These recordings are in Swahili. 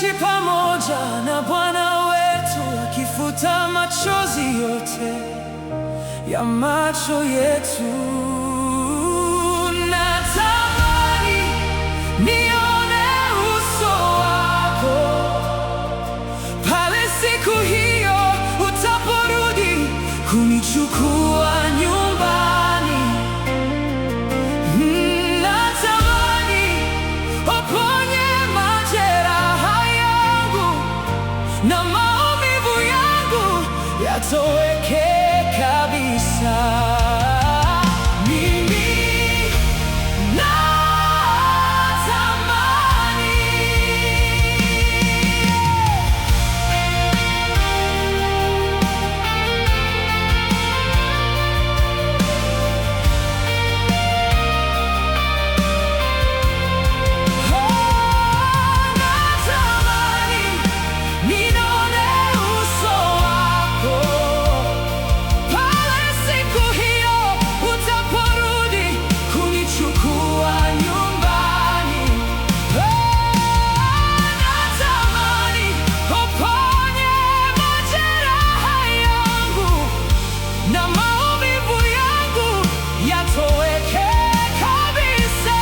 tutaishi pamoja na Bwana wetu, akifuta machozi yote ya macho yetu. Natamani nione uso wako pale siku hiyo utaporudi kunichukua nyumbani. Natamani uponye majeraha yangu na maumivu yangu yatoweke kabisa. Mimi natamani nione uso wako pale siku hiyo utaporudi kunichukua nyumbani. Natamani uponye majeraha yangu na maumivu yangu yatoweke kabisa.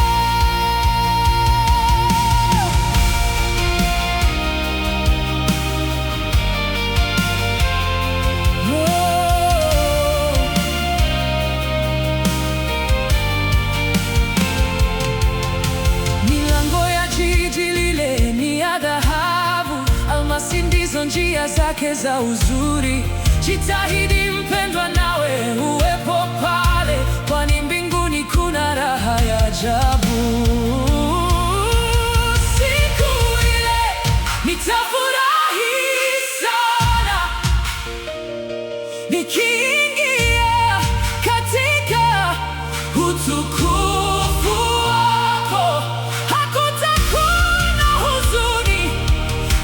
Milango ya jiji lile ni ya dhahabu, almasi ndizo njia zake za uzuri. Jitahidi mpendwa, nawe uwepo pale, kwani mbinguni kuna raha ya ajabu. Siku ile nitafurahi sana nikiingia katika utukufu wako. Hakutakuwa na huzuni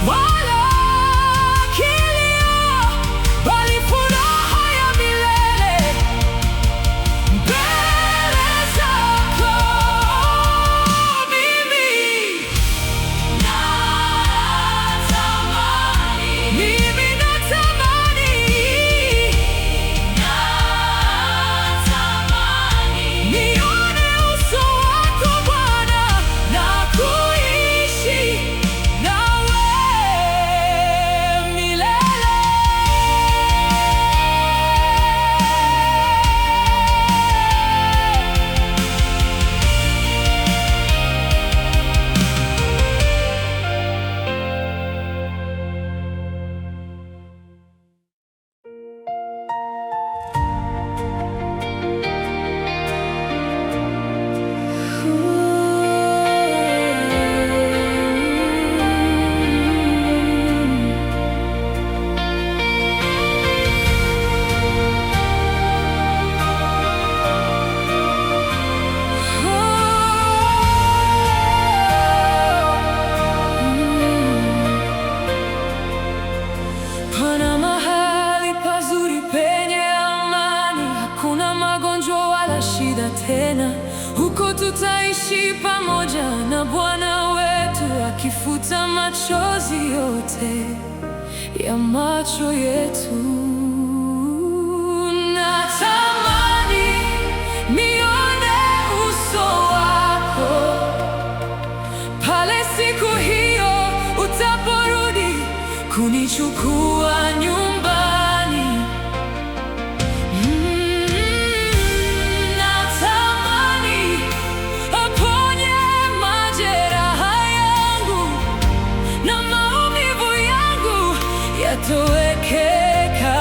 wala kilio, bali furaha ya milele mbele zako. Mimi natamani nione uso wako Bwana, na kuishi nawe milele. Pana mahali pazuri penye amani, hakuna magonjwa wala shida tena. Huko tutaishi pamoja na Bwana wetu, akifuta machozi yote ya macho yetu. Natamani nione uso wako pale siku hiyo utaporudi kunichukua nyumbani. Natamani uponye majeraha yangu na maumivu yangu yatoweke kabisa.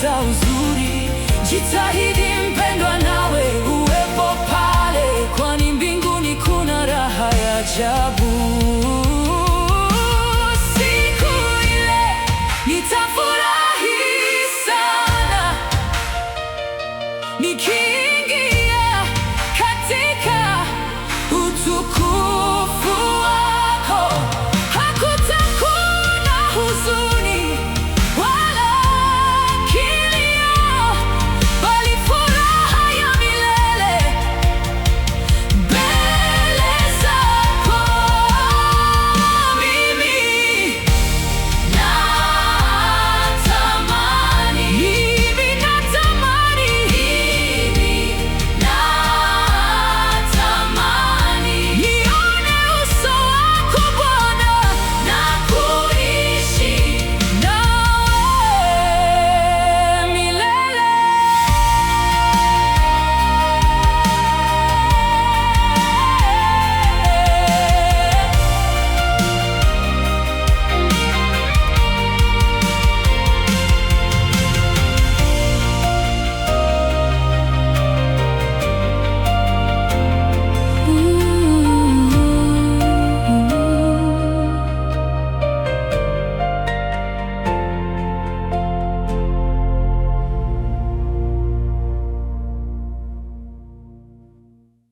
za uzuri. Jitahidi mpendwa, nawe uwepo pale, kwani mbinguni kuna raha ya ajabu. Siku ile nitafurahi sana